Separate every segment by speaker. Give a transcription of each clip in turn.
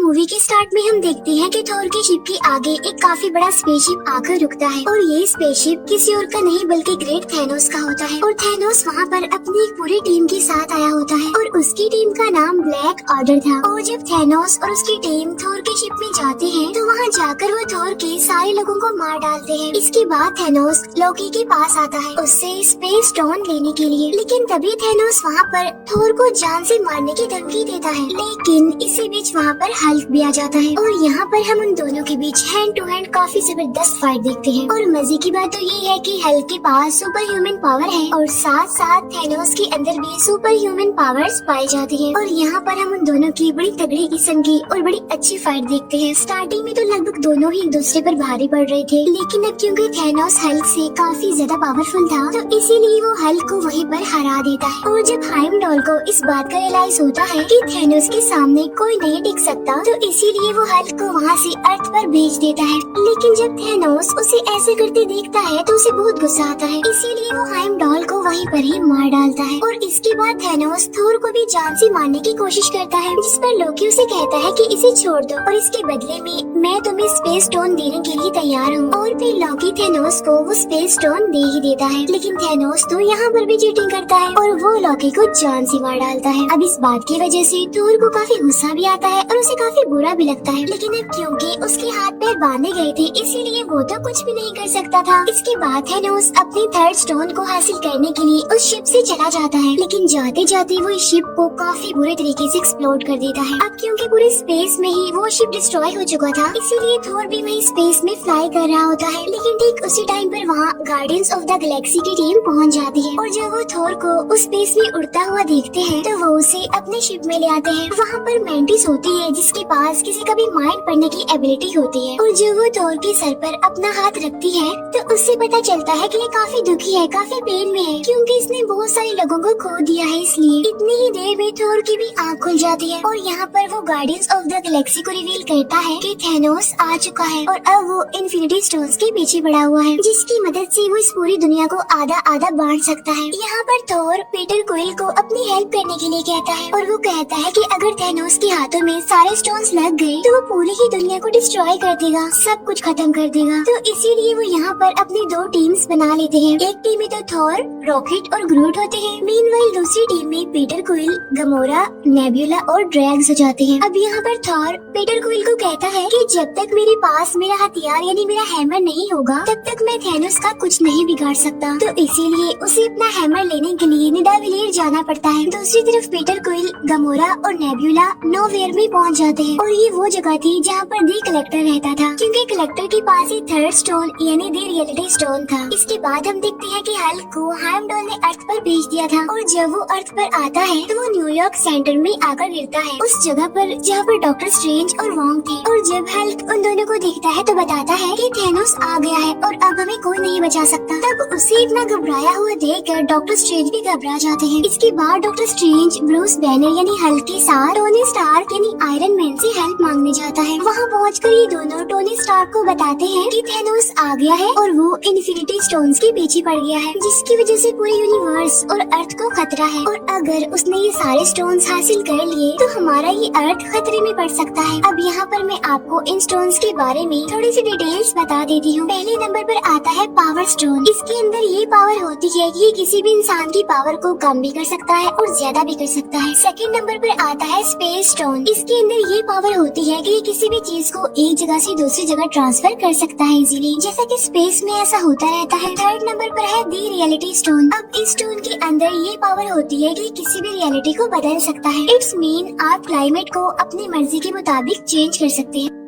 Speaker 1: Movie के start में हम देखते हैं कि थोर के शिप के आगे एक काफी बड़ा स्पेसशिप आकर रुकता है और ये स्पेसशिप किसी और का नहीं बल्कि ग्रेट थैनोस का होता है। और थैनोस वहाँ पर अपनी एक पूरी टीम के साथ आया होता है और उसकी टीम का नाम ब्लैक ऑर्डर था। और जब थैनोस और उसकी टीम थोर के शिप में जाते हैं तो वहाँ जाकर वो थोर के सारे लोगों को मार डालते हैं। इसके बाद थैनोस लोकी के पास आता है उससे स्पेस स्टोन लेने के लिए, लेकिन तभी थैनोस वहाँ पर थोर को जान से मारने की धमकी देता है। लेकिन इसी बीच वहाँ पर हल्क भी आ जाता है और यहाँ पर हम उन दोनों के बीच हैंड टू हैंड काफी जबरदस्त फाइट देखते हैं। और मजे की बात तो ये है कि हल्क के पास सुपर ह्यूमन पावर है और साथ साथ थैनोस के अंदर भी सुपर ह्यूमन पावर्स पाई जाती है। और यहाँ पर हम उन दोनों की बड़ी तगड़ी किस्म की और बड़ी अच्छी फाइट देखते हैं। स्टार्टिंग में तो लगभग दोनों ही एक दूसरे पर भारी पड़ रहे थे, लेकिन अब क्योंकि थैनोस हल्क से काफी ज्यादा पावरफुल था तो इसीलिए वो हल्क को वहीं पर हरा देता है। और जब हाइमडॉल को इस बात का रियलाइज होता है कि थैनोस के सामने कोई नहीं टिक सकता तो इसीलिए वो हल्क को वहाँ से अर्थ पर भेज देता है। लेकिन जब थैनोस उसे ऐसे करते देखता है तो उसे बहुत गुस्सा आता है, इसीलिए वो हाइमडॉल को वहीं पर ही मार डालता है। और इसके बाद थैनोस थोर को भी जान से मारने की कोशिश करता है, जिस पर लोकी उसे कहता है कि इसे छोड़ दो और इसके बदले में मैं तुम्हें स्पेस स्टोन देने के लिए तैयार हूँ। और फिर लोकी थैनोस को वो स्पेस स्टोन दे ही देता है, लेकिन थैनोस तो यहाँ पर भी चीटिंग करता है और वो लोकी को जान से मार डालता है। अब इस बात की वजह से थोर को काफी गुस्सा भी आता है और उसे काफी बुरा भी लगता है, लेकिन अब क्योंकि उसके हाथ पैर बांधे गए थे इसीलिए वो तो कुछ भी नहीं कर सकता था। इसके बाद थैनोस अपने थर्ड स्टोन को हासिल करने के लिए उस शिप से चला जाता है, लेकिन जाते जाते वो इस शिप को काफी बुरे तरीके से एक्सप्लोड कर देता है। अब क्योंकि पूरे स्पेस में ही वो शिप डिस्ट्रॉय हो चुका था इसीलिए थोर भी वही स्पेस में फ्लाई कर रहा होता है। लेकिन ठीक उसी टाइम पर वहाँ गार्डियंस ऑफ द गैलेक्सी की टीम पहुँच जाती है और जब वो थोर को उस स्पेस में उड़ता हुआ देखते हैं तो वो उसे अपने शिप में ले आते हैं। वहाँ पर मैंटिस होती है जिसके पास किसी का भी माइंड पढ़ने की एबिलिटी होती है और जब वो थोर के सर पर अपना हाथ रखती है तो उससे पता चलता है कि ये काफी दुखी है, काफी पेन में है क्योंकि इसने बहुत सारे लोगों को खो दिया है। इसलिए इतनी ही देर में थोर की भी आँख खुल जाती है और यहाँ पर वो गार्डियंस ऑफ द गैलेक्सी को रिवील करता है कि थैनोस आ चुका है और अब वो इन्फिनिटी स्टोन्स के पीछे पड़ा हुआ है, जिसकी मदद से वो इस पूरी दुनिया को आधा आधा बांट सकता है। यहाँ पर थोर पीटर क्विल को अपनी हेल्प करने के लिए कहता है और वो कहता है कि अगर थैनोस के हाथों में सारे स्टोन्स लग गए तो वो पूरी ही दुनिया को डिस्ट्रॉय कर देगा, सब कुछ खत्म कर देगा। तो इसीलिए वो यहाँ पर अपनी दो टीम्स बना लेते हैं। एक टीम में तो थोर, रॉकेट और ग्रूट होते हैं, मीनवाइल दूसरी टीम में पीटर क्विल, गमोरा, नेबुला और ड्रैग्स हो जाते हैं। अब यहाँ पर थोर पीटर क्विल को कहता है कि जब तक मेरे पास मेरा हथियार यानी मेरा हैमर नहीं होगा तब तक मैं थैनोस का कुछ नहीं बिगाड़ सकता। तो इसीलिए उसे अपना हैमर लेने के लिए निडाविलियर जाना पड़ता है। दूसरी तरफ पीटर क्विल, गमोरा और नेबुला नोवेयर में पहुँच जाते हैं और ये वो जगह थी जहाँ पर दी कलेक्टर रहता था, क्योंकि कलेक्टर के पास ही थर्ड स्टोन यानी दी रियलिटी स्टोन था। इसके बाद हम देखते हैं कि हल्क को हाइमडॉल ने अर्थ पर भेज दिया था और जब वो अर्थ पर आता है तो वो न्यूयॉर्क सेंटर में आकर गिरता है, उस जगह पर जहाँ पर डॉक्टर स्ट्रेंज और वोंग थे। और जब हल्क उन दोनों को देखता है तो बताता है कि थैनोस आ गया है और अब हमें कोई नहीं बचा सकता। तब उसे इतना घबराया हुआ देखकर डॉक्टर स्ट्रेंज भी घबरा जाते हैं। इसके बाद डॉक्टर स्ट्रेंज ब्रूस बैनर यानी हल्क के साथ टोनी स्टार्क यानी आयरन मैन से हेल्प मांगने जाता है। वहाँ पहुँचकर ये दोनों टोनी स्टार्क को बताते हैं कि थैनोस आ गया है और वो इन्फिनिटी स्टोन्स के पीछे पड़ गया है, जिसकी वजह से पूरे यूनिवर्स और अर्थ को खतरा है और अगर उसने ये सारे स्टोन्स हासिल कर लिए तो हमारा ये अर्थ खतरे में पड़ सकता है। अब यहाँ पर मैं आपको इन स्टोन्स के बारे में थोड़ी सी डिटेल्स बता देती हूँ। पहले नंबर पर आता है पावर स्टोन। इसके अंदर ये पावर होती है कि ये किसी भी इंसान की पावर को कम भी कर सकता है और ज्यादा भी कर सकता है। सेकंड नंबर पर आता है स्पेस स्टोन। इसके अंदर ये पावर होती है कि ये किसी भी चीज को एक जगह से दूसरी जगह ट्रांसफर कर सकता है इजीली, जैसा कि स्पेस में ऐसा होता रहता है। थर्ड नंबर पर है दी रियलिटी स्टोन। अब इस स्टोन के अंदर ये पावर होती है कि किसी भी रियलिटी को बदल सकता है। इट्स मीन आप क्लाइमेट को अपनी मर्जी के मुताबिक चेंज कर सकते हैं।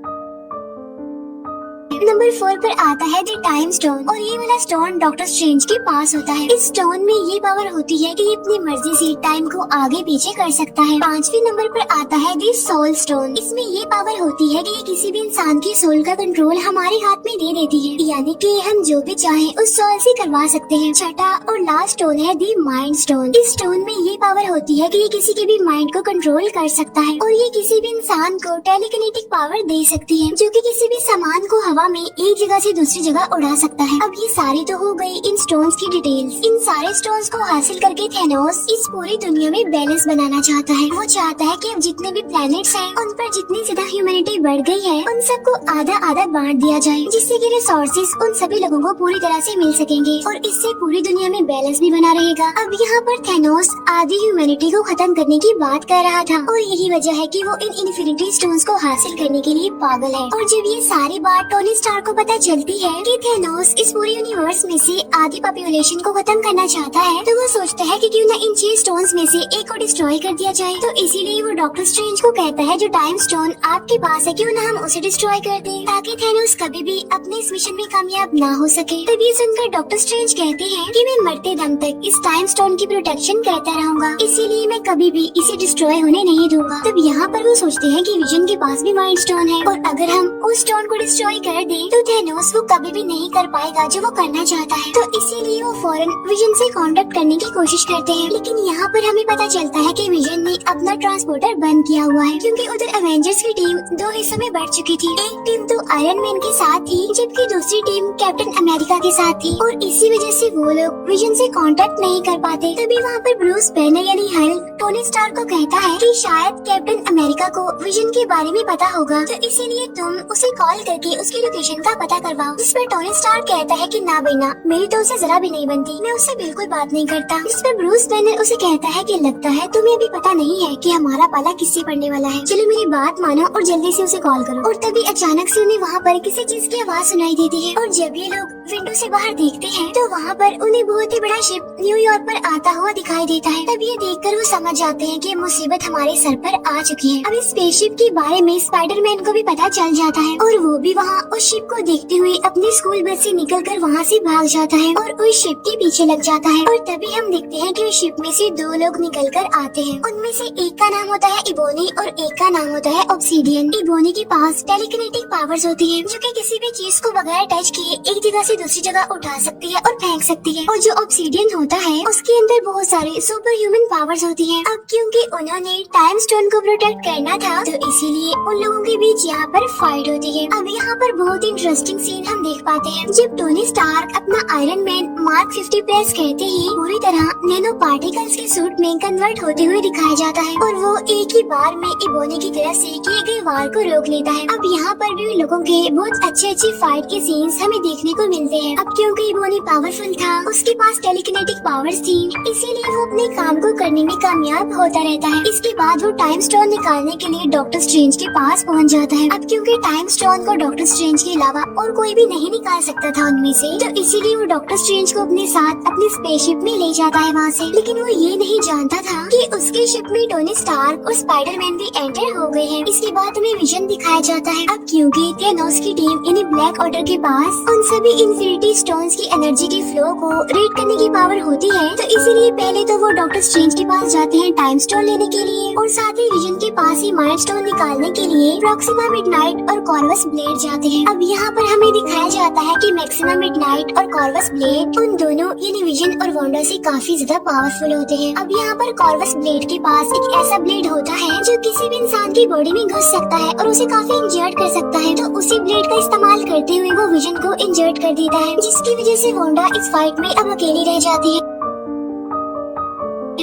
Speaker 1: नंबर 4 पर आता है द टाइम स्टोन और ये वाला स्टोन डॉक्टर स्ट्रेंज के पास होता है। इस स्टोन में ये पावर होती है कि ये अपनी मर्जी से टाइम को आगे पीछे कर सकता है। 5वें नंबर पर आता है द सोल स्टोन। इसमें ये पावर होती है कि ये किसी भी इंसान की सोल का कंट्रोल हमारे हाथ में दे देती है, यानी कि हम जो भी चाहें उस सोल से करवा सकते हैं। छठा और लास्ट स्टोन है द माइंड स्टोन। इस स्टोन में ये पावर होती है कि ये किसी के भी माइंड को कंट्रोल कर सकता है और ये किसी भी इंसान को टेलीकिनेटिक पावर दे सकती है, जो कि किसी भी सामान को हवा हवा में एक जगह से दूसरी जगह उड़ा सकता है। अब ये सारी तो हो गई इन स्टोन्स की डिटेल्स। इन सारे स्टोन्स को हासिल करके थैनोस इस पूरी दुनिया में बैलेंस बनाना चाहता है। वो चाहता है कि अब जितने भी प्लैनेट्स हैं उन पर जितनी ज्यादा ह्यूमैनिटी बढ़ गई है उन सबको आधा आधा बांट दिया जाए, जिससे कि रिसोर्सेज उन सभी लोगों को पूरी तरह से मिल सकेंगे और इससे पूरी दुनिया में बैलेंस भी बना रहेगा। अब यहाँ पर थैनोस आधी ह्यूमैनिटी को खत्म करने की बात कर रहा था और यही वजह है कि वो इन इन्फिनिटी स्टोन्स को हासिल करने के लिए पागल है। और जब ये सारी बात टोनी स्टार्क को पता चलती है कि थैनोस इस पूरे यूनिवर्स में से आधी पॉपुलेशन को खत्म करना चाहता है, तो वो सोचता है कि क्यों न इन 6 स्टोन्स में से एक को डिस्ट्रॉय कर दिया जाए। तो इसीलिए वो डॉक्टर स्ट्रेंज को कहता है जो टाइम स्टोन आपके पास है क्यों न हम उसे डिस्ट्रॉय कर दें, ताकि थैनोस कभी भी अपने इस मिशन में कामयाब ना हो सके। तभी सुनकर डॉक्टर स्ट्रेंज कहते हैं कि मैं मरते दम तक इस टाइम स्टोन की प्रोटेक्शन करता रहूंगा, इसीलिए मैं कभी भी इसे डिस्ट्रॉय होने नहीं दूंगा। तब यहाँ पर वो सोचते हैं कि विजन के पास भी माइंड स्टोन है और अगर हम उस स्टोन को डिस्ट्रॉय कर दें तो थैनोस वो कभी भी नहीं कर पाएगा जो वो करना चाहता है। तो इसीलिए वो फौरन विजन से कांटेक्ट करने की कोशिश करते हैं। लेकिन यहाँ पर हमें पता चलता है कि विजन ने अपना ट्रांसपोर्टर बंद किया हुआ है, क्योंकि उधर एवेंजर्स की टीम 2 हिस्सों में बढ़ चुकी थी। एक टीम तो आयरन मैन के साथ थी जबकि दूसरी टीम कैप्टन अमेरिका के साथ थी और इसी वजह से वो लोग विजन से कांटेक्ट नहीं कर पाते। तभी वहाँ पर ब्रूस बैनर यानी हल्क टोनी स्टार्क को कहता है कि शायद कैप्टन अमेरिका को विजन के बारे में पता होगा, तो इसीलिए तुम उसे कॉल करके उसकी लोकेशन का पता करवाओ। जिस पर टोनी स्टार्क कहता है कि ना बेना, मेरी तो उसे जरा भी नहीं बनती, मैं उससे बिल्कुल बात नहीं करता। जिस पर ब्रूस बैनर उसे कहता है कि लगता है तुम्हें अभी पता नहीं है कि हमारा पाला किससे पड़ने वाला है, चलो मेरी बात मानो और जल्दी से उसे कॉल करो। और तभी अचानक से उन्हें वहाँ पर किसी चीज की आवाज सुनाई देती है और जब ये लोग विंडो से बाहर देखते हैं तो वहाँ पर उन्हें बहुत ही बड़ा शिप न्यूयॉर्क पर आता हुआ दिखाई देता है। तब ये देखकर वो समझ जाते हैं कि मुसीबत हमारे सर पर आ चुकी है। अब इस स्पेसशिप के बारे में स्पाइडरमैन को भी पता चल जाता है और वो भी वहाँ उस शिप को देखते हुए अपनी स्कूल बस से निकलकर वहाँ से भाग जाता है और उस शिप के पीछे लग जाता है। और तभी हम देखते हैं कि उस शिप में से 2 लोग निकल कर आते हैं। उनमें से एक का नाम होता है इबोनी और एक का नाम होता है ऑब्सीडियन। इबोनी के पास टेलीकिनेटिक पावर्स होती है जो कि किसी भी चीज को बगैर टच किए एक जगह से दूसरी जगह उठा सकती है और फेंक सकती है। और जो ऑब्सीडियन होता है उसके अंदर बहुत सारे सुपर ह्यूमन पावर्स होती है। अब क्योंकि उन्होंने टाइम स्टोन को प्रोटेक्ट करना था तो इसीलिए उन लोगों के बीच यहाँ पर फाइट होती है। अब यहाँ पर बहुत इंटरेस्टिंग सीन हम देख पाते हैं जब टोनी स्टार्क अपना आयरन मैन मार्क 50 प्रेस करते ही पूरी तरह नैनो पार्टिकल्स के सूट में कन्वर्ट होते हुए दिखाया जाता है और वो एक ही बार में इबोनी की तरफ से किए गए वार को रोक लेता है। अब यहाँ पर भी लोगों के बहुत अच्छे फाइट के सीन्स हमें देखने को मिलते हैं। अब क्योंकि इबोनी पावरफुल था, उसके पास टेलीकिनेटिक पावर्स थी, इसीलिए वो अपने काम को करने में कामयाब होता रहता है। इसके बाद वो टाइम स्टोन निकालने के लिए डॉक्टर स्ट्रेंज के पास पहुँच जाता है। अब क्योंकि टाइम स्टोन को डॉक्टर स्ट्रेंज के अलावा और कोई भी नहीं निकाल सकता था उनमें से, तो इसीलिए वो डॉक्टर स्ट्रेंज को अपने साथ अपनी स्पेसशिप में ले जाता है वहाँ से। लेकिन वो ये नहीं जानता था कि उसके शिप में टोनी स्टार्क और स्पाइडरमैन भी एंटर हो गए हैं। इसके बाद उन्हें विजन दिखाया जाता है। अब क्योंकि थैनोस की टीम इन्हें ब्लैक ऑर्डर के पास उन सभी इन्फिनिटी स्टोन्स की एनर्जी के फ्लो को रीड करने की पावर होती है, तो इसीलिए पहले तो वो डॉक्टर स्ट्रेंज के पास जाते हैं टाइम स्टोन लेने के लिए और साथ ही विजन के पास ही माइंड स्टोन निकालने के लिए प्रॉक्सिमा मिडनाइट और कॉर्वस ब्लेड जाते हैं। अब यहाँ पर हमें दिखाया जाता है कि मैक्सिमा मिडनाइट और कॉर्वस ब्लेड उन दोनों यानी विजन और वांडा से काफी ज्यादा पावरफुल होते हैं। अब यहाँ पर कॉर्वस ब्लेड के पास एक ऐसा ब्लेड होता है जो किसी भी इंसान की बॉडी में घुस सकता है और उसे काफी इंजर्ड कर सकता है, तो उसी ब्लेड का इस्तेमाल करते हुए वो विजन को इंजर्ड कर देता है, जिसकी वजह से वांडा इस फाइट में अब अकेली रह जाती है।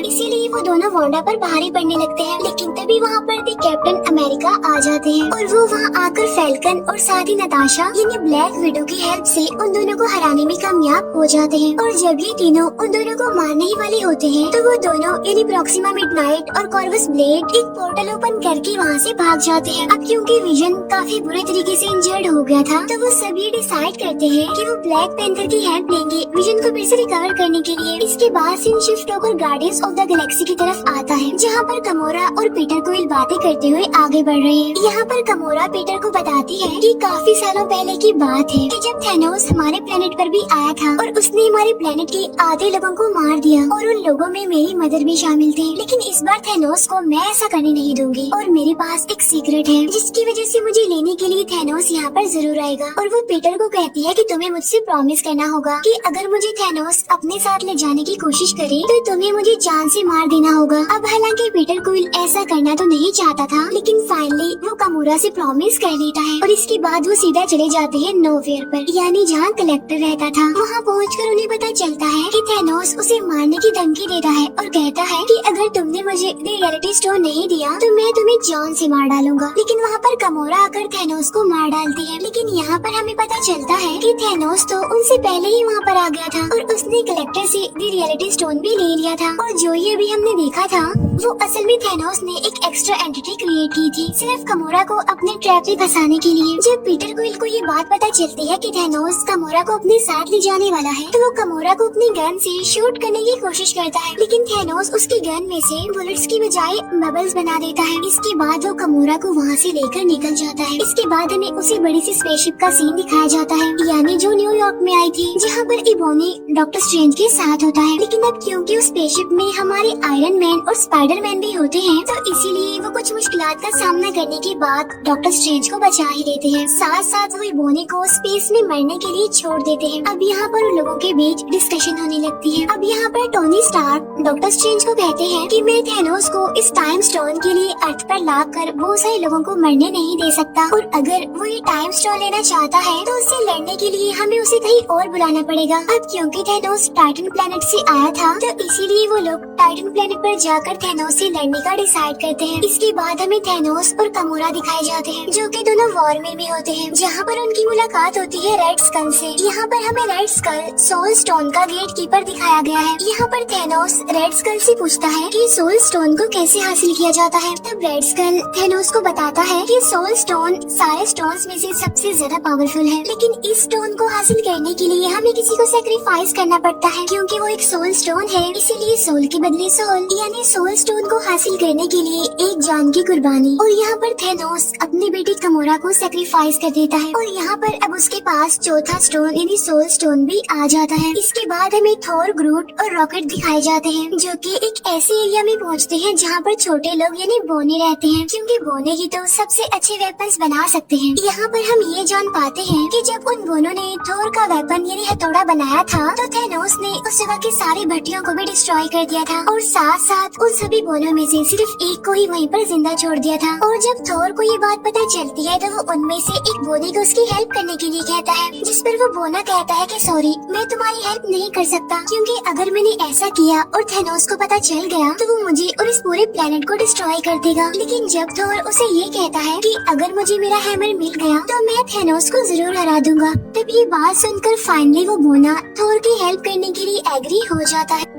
Speaker 1: इसीलिए वो दोनों वांडा पर भारी पड़ने लगते हैं। लेकिन तभी वहाँ पर भी कैप्टन अमेरिका आ जाते हैं और वो वहाँ आकर फैल्कन और साथ ही नताशा यानी ब्लैक विडो की हेल्प से उन दोनों को हराने में कामयाब हो जाते हैं। और जब ये तीनों उन दोनों को मारने ही वाले होते हैं तो वो दोनों यानी प्रॉक्सिमा मिडनाइट और कॉर्वस ब्लेड एक पोर्टल ओपन करके वहाँ से भाग जाते हैं। अब क्योंकि विजन काफी बुरे तरीके से इंजर्ड हो गया था, तो वो सभी डिसाइड करते हैं कि वो ब्लैक पैंथर की हेल्प लेंगे विजन को फिर से रिकवर करने के लिए। इसके बाद सीन शिफ्ट होकर गार्डियंस ऑफ द गैलेक्सी की तरफ आता है, जहाँ पर कमोरा और पीटर क्विल बातें करते हुए आगे बढ़ रहे हैं। यहाँ पर कमोरा पीटर को बताती है कि काफी सालों पहले की बात है कि जब थैनोस हमारे प्लेनेट पर भी आया था और उसने हमारे प्लेनेट के आधे लोगों को मार दिया और उन लोगों में मेरी मदर भी शामिल थी। लेकिन इस बार थैनोस को मैं ऐसा करने नहीं दूंगी और मेरे पास एक सीक्रेट है जिसकी वजह से मुझे लेने के लिए थैनोस यहाँ पर जरूर आएगा। और वो पीटर को कहती है कि तुम्हें मुझसे प्रॉमिस करना होगा कि अगर मुझे थैनोस अपने साथ ले जाने की कोशिश करे तो तुम्हें मुझे जान से मार देना होगा। अब हालांकि पीटर क्विल ऐसा करना तो नहीं चाहता था, लेकिन फाइनली वो कमोरा से प्रॉमिस कर लेता है और इसके बाद वो सीधा चले जाते हैं नोवेयर पर, यानी जहाँ कलेक्टर रहता था। वहाँ पहुँचकर उन्हें पता चलता है कि थैनोस उसे मारने की धमकी देता है और कहता है कि अगर तुमने मुझे रियलिटी स्टोन नहीं दिया तो मैं तुम्हें जॉन से मार डालूंगा। लेकिन वहाँ पर कमोरा आकर थैनोस को मार डालती है। लेकिन यहाँ पर हमें पता चलता है कि थैनोस तो उनसे पहले ही वहाँ पर आ गया था और उसने कलेक्टर से रियलिटी स्टोन भी ले लिया था। और जो ये अभी हमने देखा था वो असल में थैनोस ने एक एक्स्ट्रा एंटिटी क्रिएट की थी सिर्फ कमोरा को अपने ट्रैप में फंसाने के लिए। जब पीटर क्विल को ये बात पता चलती है कि थैनोस कमोरा को अपने साथ ले जाने वाला है तो वो कमोरा को अपनी गन से शूट करने की कोशिश करता है, लेकिन थैनोस उसकी गन में से बुलेट्स की बजाय बबल्स बना देता है। इसके बाद वो कमोरा को वहाँ से लेकर निकल जाता है। इसके बाद हमें उसी बड़ी सी स्पेसशिप का सीन दिखाया जाता है, यानी जो न्यूयॉर्क में आई थी, जहाँ पर इबोनी डॉक्टर स्ट्रेंज के साथ होता है। लेकिन अब क्योंकि उस स्पेसशिप में हमारे आयरन मैन और स्पाइडरमैन भी होते हैं तो इसीलिए वो कुछ मुश्किलात का सामना करने के बाद डॉक्टर स्ट्रेंज को बचा ही देते हैं। साथ साथ वो इबोनी को स्पेस में मरने के लिए छोड़ देते हैं। अब यहाँ पर उन लोगों के बीच डिस्कशन होने लगती है। अब यहाँ पर टोनी स्टार्क डॉक्टर स्ट्रेंज को कहते हैं कि मैं थैनोस को इस टाइम स्टोन के लिए अर्थ पर लाकर बहुत सारे लोगों को मरने नहीं दे सकता और अगर वो ये टाइम स्टोन लेना चाहता है तो उससे लड़ने के लिए हमें उसे कहीं और बुलाना पड़ेगा। अब क्योंकि थैनोस टाइटन प्लेनेट से आया था तो इसीलिए वो लोग टाइटन प्लेनेट पर जाकर थैनोस से लड़ने का डिसाइड करते हैं। इसके बाद हमें थैनोस और कमोरा दिखाए जाते हैं जो कि दोनों वॉर में भी होते हैं, जहाँ पर उनकी मुलाकात होती है रेड स्कल से। यहाँ पर हमें रेड स्कल सोल स्टोन का गेट कीपर दिखाया गया है। यहाँ पर थैनोस रेड स्कल से पूछता है कि सोल स्टोन को कैसे हासिल किया जाता है। तब रेड स्कल थैनोस को बताता है कि सोल स्टोन सारे स्टोन्स में से सबसे ज्यादा पावरफुल है, लेकिन इस स्टोन को हासिल करने के लिए हमें किसी को सेक्रीफाइस करना पड़ता है। क्योंकि वो एक सोल स्टोन है इसीलिए सोल के बदले सोल, यानी सोल स्टोन को हासिल करने के लिए एक जान की कुर्बानी। और यहाँ पर थैनोस अपनी बेटी कमोरा को सेक्रीफाइस कर देता है और यहाँ पर अब उसके पास चौथा स्टोन यानी सोल स्टोन भी आ जाता है। इसके बाद हमें थोर, ग्रूट और रॉकेट दिखाए जाते हैं जो कि एक ऐसे एरिया में पहुँचते हैं जहाँ पर छोटे लोग यानी बोने रहते हैं, क्योंकि बोने ही तो सबसे अच्छे वेपन्स बना सकते हैं। यहाँ पर हम ये जान पाते हैं कि जब उन बोनों ने थोर का वेपन यानी हथौड़ा बनाया था तो थैनोस ने उस जगह के सारी भट्टियों को भी डिस्ट्रॉय कर दिया था और साथ साथ उन सभी बोनों में से सिर्फ एक को ही वहीं पर जिंदा छोड़ दिया था। और जब थोर को ये बात पता चलती है तो वो उनमें से एक बोने को उसकी हेल्प करने के लिए कहता है, जिस पर वो बोना कहता है कि सॉरी मैं तुम्हारी हेल्प नहीं कर सकता, क्योंकि अगर मैंने ऐसा किया और थैनोस को पता चल गया तो वो मुझे और इस पूरे प्लेनेट को डिस्ट्रॉय कर देगा। लेकिन जब थोर उसे ये कहता है कि अगर मुझे मेरा हैमर मिल गया तो मैं थैनोस को जरूर हरा दूंगा, तब ये बात सुनकर फाइनली वो बोना थोर की हेल्प करने के लिए एग्री हो जाता है।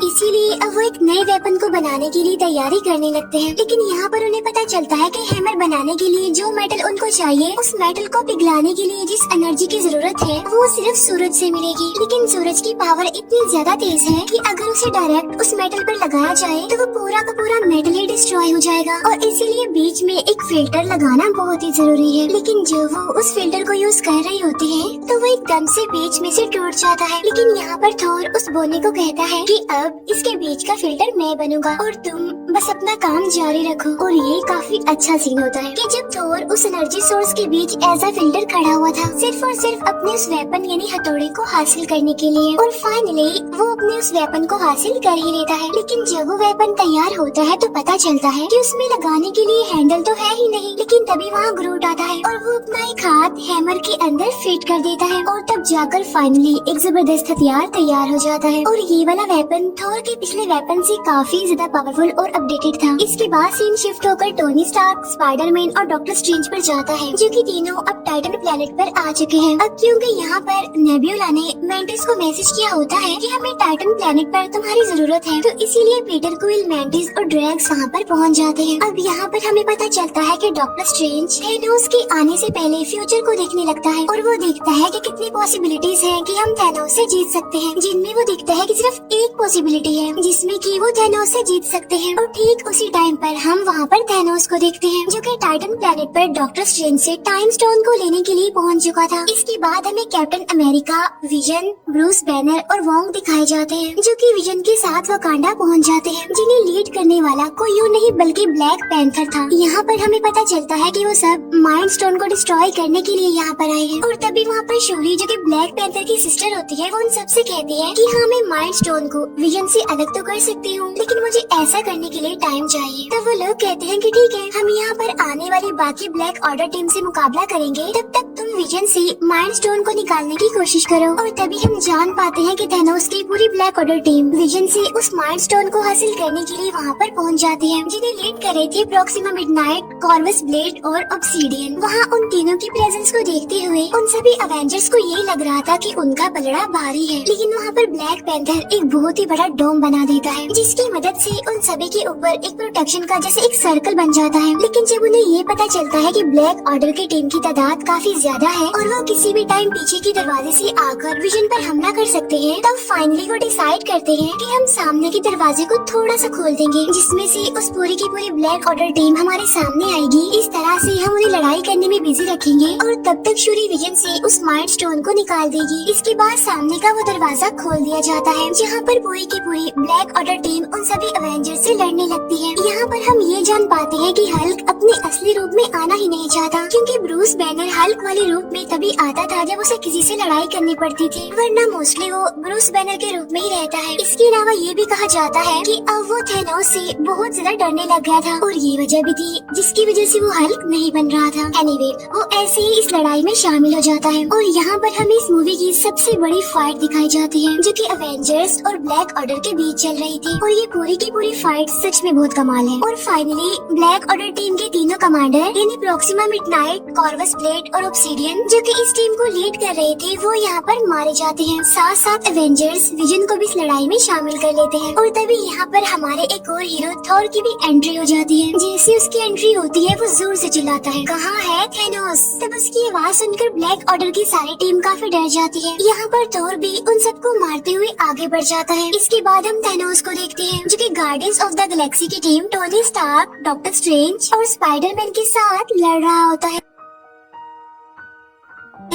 Speaker 1: इसीलिए अब वो एक नए वेपन को बनाने के लिए तैयारी करने लगते हैं। लेकिन यहाँ पर उन्हें पता चलता है कि हैमर बनाने के लिए जो मेटल उनको चाहिए उस मेटल को पिघलाने के लिए जिस एनर्जी की जरूरत है वो सिर्फ सूरज से मिलेगी। लेकिन सूरज की पावर इतनी ज्यादा तेज है कि अगर उसे डायरेक्ट उस मेटल पर लगाया जाए तो वो पूरा का पूरा मेटल ही डिस्ट्रॉय हो जाएगा और इसीलिए बीच में एक फिल्टर लगाना बहुत ही जरूरी है। लेकिन जब वो उस फिल्टर को यूज कर रही होती है तो वो एकदम से बीच में से टूट जाता है। लेकिन यहाँ पर थोर उस बोने को कहता है कि अब इसके बीच का फिल्टर मैं बनूंगा और तुम बस अपना काम जारी रखो। और ये काफी अच्छा सीन होता है कि जब थोर उस एनर्जी सोर्स के बीच एज अ फिल्टर खड़ा हुआ था सिर्फ और सिर्फ अपने उस वेपन यानी हथौड़े को हासिल करने के लिए, और फाइनली वो अपने उस वेपन को हासिल कर ही लेता है। लेकिन जब वो वेपन तैयार होता है तो पता चलता है कि उसमें लगाने के लिए हैंडल तो है ही नहीं। लेकिन तभी वहाँ ग्रूट आता है और वो अपना एक हाथ हैमर के अंदर फिट कर देता है और तब जाकर फाइनली एक जबरदस्त हथियार तैयार हो जाता है। और ये वाला वेपन थोर के पिछले वेपन से काफी ज्यादा पावरफुल और अपडेटेड था। इसके बाद सीन शिफ्ट होकर टोनी स्टार्क, स्पाइडरमैन और डॉक्टर स्ट्रेंज पर जाता है जो कि तीनों अब टाइटन प्लेनेट पर आ चुके हैं। अब क्योंकि यहाँ पर नेब्यूला ने मैंटिस को मैसेज किया होता है कि हमें टाइटन प्लेनेट पर तुम्हारी जरूरत है, तो इसीलिए पीटर क्विल, मैंटिस और ड्रैक्स वहाँ पर पहुँच जाते हैं। अब यहाँ पर हमें पता चलता है कि डॉक्टर स्ट्रेंज थैनोस के आने से पहले फ्यूचर को देखने लगता है और वो देखता है कि कितनी पॉसिबिलिटीज हैं कि हम थैनोस से जीत सकते हैं, जिनमें वो दिखता है कि सिर्फ एक पॉसिबिलिटी है जिसमें कि वो थैनोस से जीत सकते हैं। और ठीक उसी टाइम पर हम वहाँ पर थैनोस को देखते हैं जो कि टाइटन प्लेनेट पर डॉक्टर स्ट्रेंज से टाइम स्टोन को लेने के लिए पहुँच चुका था। इसके बाद हमें captain America, vision, Bruce banner और वोंग दिखाए जाते हैं जो कि विजन के साथ वकांडा पहुँच जाते हैं, जिन्हें लीड करने वाला कोई और नहीं बल्कि ब्लैक पैंथर था। यहाँ पर हमें पता चलता है कि वो सब माइंड स्टोन को डिस्ट्रॉय करने के लिए यहाँ पर आए हैं। और तभी वहाँ पर शोरी जो कि ब्लैक पैंथर की सिस्टर होती है वो उन सबसे कहती है कि हमें माइंड स्टोन को विजन इसे अलग तो कर सकती हूँ, लेकिन मुझे ऐसा करने के लिए टाइम चाहिए। तब वो लोग कहते हैं कि ठीक है, हम यहाँ पर आने वाली बाकी ब्लैक ऑर्डर टीम से मुकाबला करेंगे, तब तक तुम विजन से माइंड स्टोन को निकालने की कोशिश करो। और तभी हम जान पाते हैं कि थैनोस की पूरी ब्लैक ऑर्डर टीम विजन से उस माइंड स्टोन को हासिल करने के लिए वहाँ पर पहुँच जाती है, जिन्हें लीड कर रहे थे प्रॉक्सिमा मिडनाइट, कॉर्वस ब्लेड और ऑब्सीडियन। वहाँ उन तीनों की प्रेजेंस को देखते हुए उन सभी अवेंजर्स को ये लग रहा था कि उनका पलड़ा भारी है, लेकिन वहाँ पर ब्लैक पैंथर एक बहुत ही बड़ा डोम बना देता है, जिसकी मदद से उन सभी के ऊपर एक प्रोटेक्शन का जैसे एक सर्कल बन जाता है। लेकिन जब उन्हें ये पता चलता है कि ब्लैक ऑर्डर की टीम की तादाद काफी ज्यादा है और वो किसी भी टाइम पीछे के दरवाजे से आकर विजन पर हमला कर सकते हैं, तब फाइनली वो डिसाइड करते हैं कि हम सामने के दरवाजे को थोड़ा सा खोल देंगे, जिसमें से उस पूरी की पूरी ब्लैक ऑर्डर टीम हमारे सामने आएगी। इस तरह से हम उन्हें लड़ाई करने में बिजी रखेंगे और तब तक शूरी विजन से उस माइंड स्टोन को निकाल देगी। इसके बाद सामने का वो दरवाजा खोल दिया जाता है, जहाँ पर पूरी की पूरी ब्लैक ऑर्डर टीम उन सभी अवेंजर्स से लड़ने लगती है। यहाँ पर हम ये जान पाते हैं कि हल्क अपने असली रूप में आना ही नहीं चाहता, क्योंकि ब्रूस बैनर हल्क वाले रूप में तभी आता था जब उसे किसी से लड़ाई करनी पड़ती थी, वरना मोस्टली वो ब्रूस बैनर के रूप में ही रहता है। इसके अलावा ये भी कहा जाता है कि अब वो थैनोस से बहुत ज्यादा डरने लग गया था, और ये वजह भी थी जिसकी वजह से वो हल्क नहीं बन रहा था। एनीवे, वो ऐसे ही इस लड़ाई में शामिल हो जाता है, और यहाँ पर हमें इस मूवी की सबसे बड़ी फाइट दिखाई जाती है, जो कि अवेंजर्स और ब्लैक ऑर्डर के बीच चल रही थी। और ये पूरी की पूरी फाइट सच में बहुत कमाल है। और फाइनली ब्लैक ऑर्डर टीम के तीनों कमांडर यानी प्रॉक्सिमा मिडनाइट, कॉर्वस ब्लेड और ऑब्सीडियन, जो कि इस टीम को लीड कर रहे थे, वो यहाँ पर मारे जाते हैं। साथ साथ अवेंजर्स विजन को भी इस लड़ाई में शामिल कर लेते हैं। और तभी यहाँ पर हमारे एक और हीरो थॉर की भी एंट्री हो जाती है। जैसे उसकी एंट्री होती है, वो जोर से चिल्लाता है, कहाँ है थैनोस? तब उसकी आवाज सुनकर ब्लैक ऑर्डर की सारी टीम काफी डर जाती है। यहाँ पर थॉर भी उन सबको मारते हुए आगे बढ़ जाता है। इसके बाद हम थैनोस को देखते हैं, जो कि गार्डियंस ऑफ द गैलेक्सी की team Tony Stark, doctor Strange और स्पाइडरमैन के साथ लड़ रहा होता है।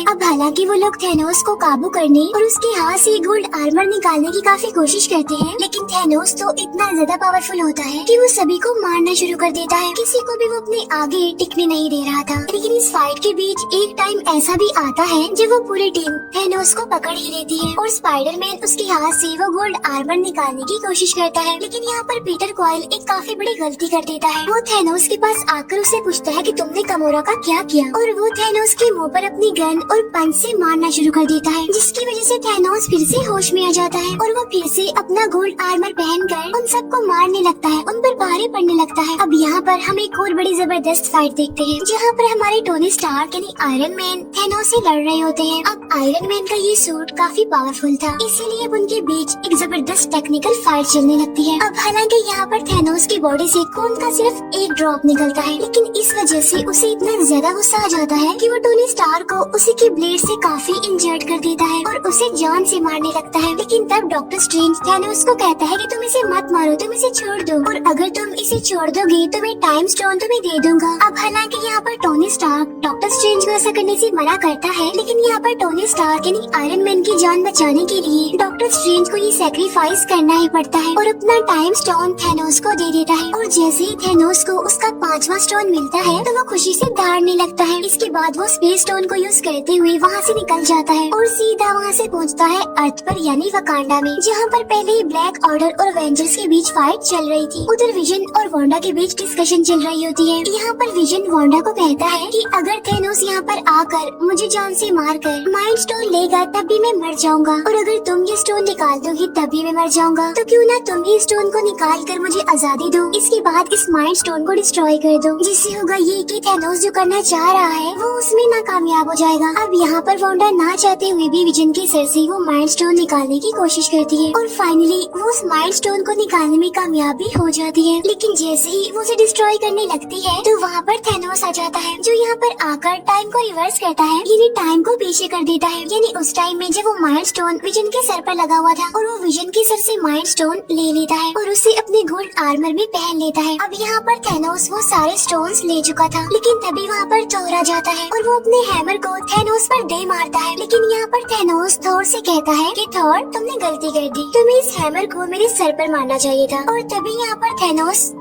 Speaker 1: अब हालांकि वो लोग थैनोस को काबू करने और उसके हाथ से गोल्ड आर्मर निकालने की काफी कोशिश करते हैं, लेकिन थैनोस तो इतना ज्यादा पावरफुल होता है कि वो सभी को मारना शुरू कर देता है। किसी को भी वो अपने आगे टिकने नहीं दे रहा था। लेकिन इस फाइट के बीच एक टाइम ऐसा भी आता है जब वो पूरी टीम थैनोस को पकड़ ही लेती है और स्पाइडरमैन उसके हाथ से वो गोल्ड आर्मर निकालने की कोशिश करता है। लेकिन यहाँ पर पीटर क्वाइल एक काफी बड़ी गलती कर देता है। वो थैनोस के पास आकर उसे पूछता है कि तुमने गमोरा का क्या किया, और वो थैनोस के मुंह पर अपनी गन और पंच से मारना शुरू कर देता है, जिसकी वजह से थैनोस फिर से होश में आ जाता है और वो फिर से अपना गोल्ड आर्मर पहनकर उन सबको मारने लगता है, उन पर भारी पड़ने लगता है। अब यहाँ पर हम एक और बड़ी जबरदस्त फाइट देखते हैं, जहाँ पर हमारे टोनी स्टार्क यानी आयरन मैन थैनोस से लड़ रहे होते हैं। अब आयरन मैन का ये सूट काफी पावरफुल था, इसीलिए अब उनके बीच एक जबरदस्त टेक्निकल फाइट चलने लगती है। अब हालांकि यहाँ पर थैनोस की बॉडी से खून का सिर्फ एक ड्रॉप निकलता है, लेकिन इस वजह से उसे इतना ज्यादा गुस्सा आ जाता है कि वो टोनी स्टार्क को उसी के ब्लेड से काफी इंजर्ड कर देता है और उसे जान से मारने लगता है। लेकिन तब डॉक्टर स्ट्रेंज थैनोस को कहता है कि तुम इसे मत मारो, तुम इसे छोड़ दो, और अगर तुम इसे छोड़ दोगे तो मैं टाइम स्टोन तुम्हें दे दूंगा। अब हालांकि यहाँ पर टोनी स्टार्क डॉक्टर स्ट्रेंज को ऐसा करने से मना करता है, लेकिन यहाँ पर टोनी स्टार्क यानी आयरन मैन की जान बचाने के लिए डॉक्टर स्ट्रेंज को ये सैक्रिफाइस करना ही पड़ता है और अपना टाइम स्टोन थैनोस को दे देता है। और जैसे ही थैनोस को उसका 5वां स्टोन मिलता है, तो वो खुशी से दौड़ने लगता है। इसके बाद वो स्पेस स्टोन को यूज करते हुए वहाँ से निकल जाता है और सीधा वहाँ से पहुँचता है अर्थ पर यानी वकांडा में, जहाँ पर पहले ही ब्लैक ऑर्डर और एवेंजर्स के बीच फाइट चल रही थी। उधर विजन और वांडा के बीच डिस्कशन चल रही होती है। यहाँ पर विजन वांडा को कहता है कि अगर थैनोस यहाँ पर आकर मुझे जान से मारकर माइंड स्टोन लेगा तब भी मैं मर जाऊंगा, और अगर तुम ये स्टोन निकाल दोगी तब भी मैं मर जाऊंगा, तो क्यों ना तुम ही स्टोन को निकाल कर मुझे आजादी दो। इसके बाद इस माइंड स्टोन को डिस्ट्रॉय कर दो, जिससे होगा ये कि थैनोस जो करना चाह रहा है वो उसमें नाकामयाब हो जाएगा। अब यहाँ पर वांडा ना चाहते हुए भी विजन के सर से वो माइंड स्टोन निकालने की कोशिश करती है और फाइनली वो उस माइंड स्टोन को निकालने में कामयाब भी हो जाती है। लेकिन जैसे ही वो उसे डिस्ट्रॉय करने लगती है, तो वहाँ पर थैनोस आ जाता है, जो यहाँ पर आकर टाइम को रिवर्स करता है, यानी टाइम को पीछे कर देता है। यानी उस टाइम में जब वो माइंड स्टोन विजन के सर पर लगा हुआ था और वो विजन के सर से माइंड स्टोन ले लेता है और उसे अपने गोल्ड आर्मर में पहन लेता है। अब यहाँ पर थैनोस वो सारे स्टोन्स ले चुका था, लेकिन तभी वहाँ पर थोर आ जाता है और वो अपने हैमर को थैनोस पर दे मारता है। लेकिन यहाँ पर थैनोस थोर से कहता है कि थोर तुमने गलती कर दी, तुम्हें इस हैमर को मेरे सर पर मारना चाहिए था। और तभी यहाँ पर थैनोस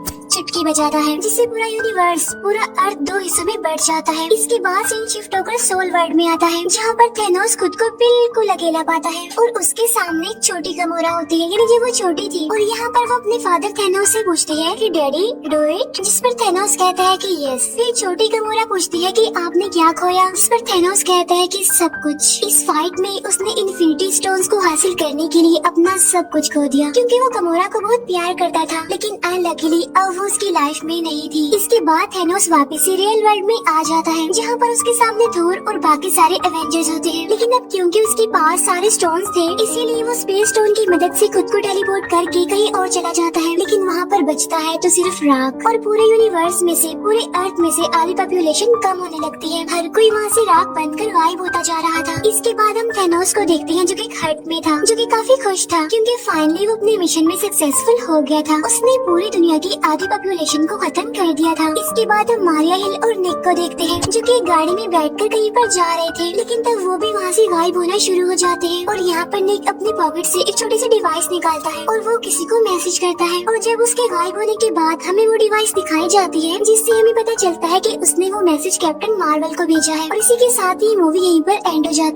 Speaker 1: चुटकी बजाता है, जिससे पूरा यूनिवर्स, पूरा अर्थ 2 हिस्सों में बढ़ जाता है। इसके बाद सीन शिफ्ट होकर सोल वर्ल्ड में आता है, जहाँ पर थेनोस खुद को बिल्कुल अकेला पाता है और उसके सामने एक छोटी गमोरा होती है, यानी जब वो छोटी थी। और यहाँ पर वो अपने फादर थेनोस से पूछती है कि डैडी डू इट, जिस पर थेनोस कहता है कि यस। फिर छोटी गमोरा पूछती है कि आपने क्या खोया, जिस पर थेनोस कहता है कि सब कुछ। इस फाइट में उसने इन्फिनिटी स्टोन्स को हासिल करने के लिए अपना सब कुछ खो दिया, क्योंकि वो गमोरा को बहुत प्यार करता था, लेकिन अनलकीली अब वो उसकी लाइफ में नहीं थी। इसके बाद थेनोस वापस से रियल वर्ल्ड में आ जाता है, जहाँ पर उसके सामने थोर और बाकी सारे एवेंजर्स होते हैं। लेकिन अब क्योंकि उसके पास सारे स्टोन्स थे, इसीलिए वो स्पेस स्टोन की मदद से खुद को टेलीपोर्ट करके कहीं और चला जाता है। लेकिन वहाँ पर बचता है तो सिर्फ राख, और पूरे यूनिवर्स में से, पूरे अर्थ में से आधी पॉपुलेशन कम होने लगती है। हर कोई वहाँ से राख बनकर गायब होता जा रहा था। इसके बाद हम थेनोस को देखते हैं, जो कि एक हट में था, जो कि काफी खुश था, क्योंकि फाइनली वो अपने मिशन में सक्सेसफुल हो गया था। उसने पूरी दुनिया की आधी पॉपुलेशन को खत्म कर दिया था। इसके बाद हम मारिया हिल और निक को देखते हैं, जो कि गाड़ी में बैठकर कहीं पर जा रहे थे, लेकिन तब वो भी वहाँ से गायब होना शुरू हो जाते हैं। और यहाँ पर निक अपनी पॉकेट से एक छोटी सी डिवाइस निकालता है और वो किसी को मैसेज करता है, और जब उसके गायब होने के बाद हमें वो डिवाइस दिखाई जाती है, जिससे हमें पता चलता है कि उसने वो मैसेज कैप्टन मार्वल को भेजा है। और इसी के साथ ही मूवी यहीं पर एंड हो जाती है।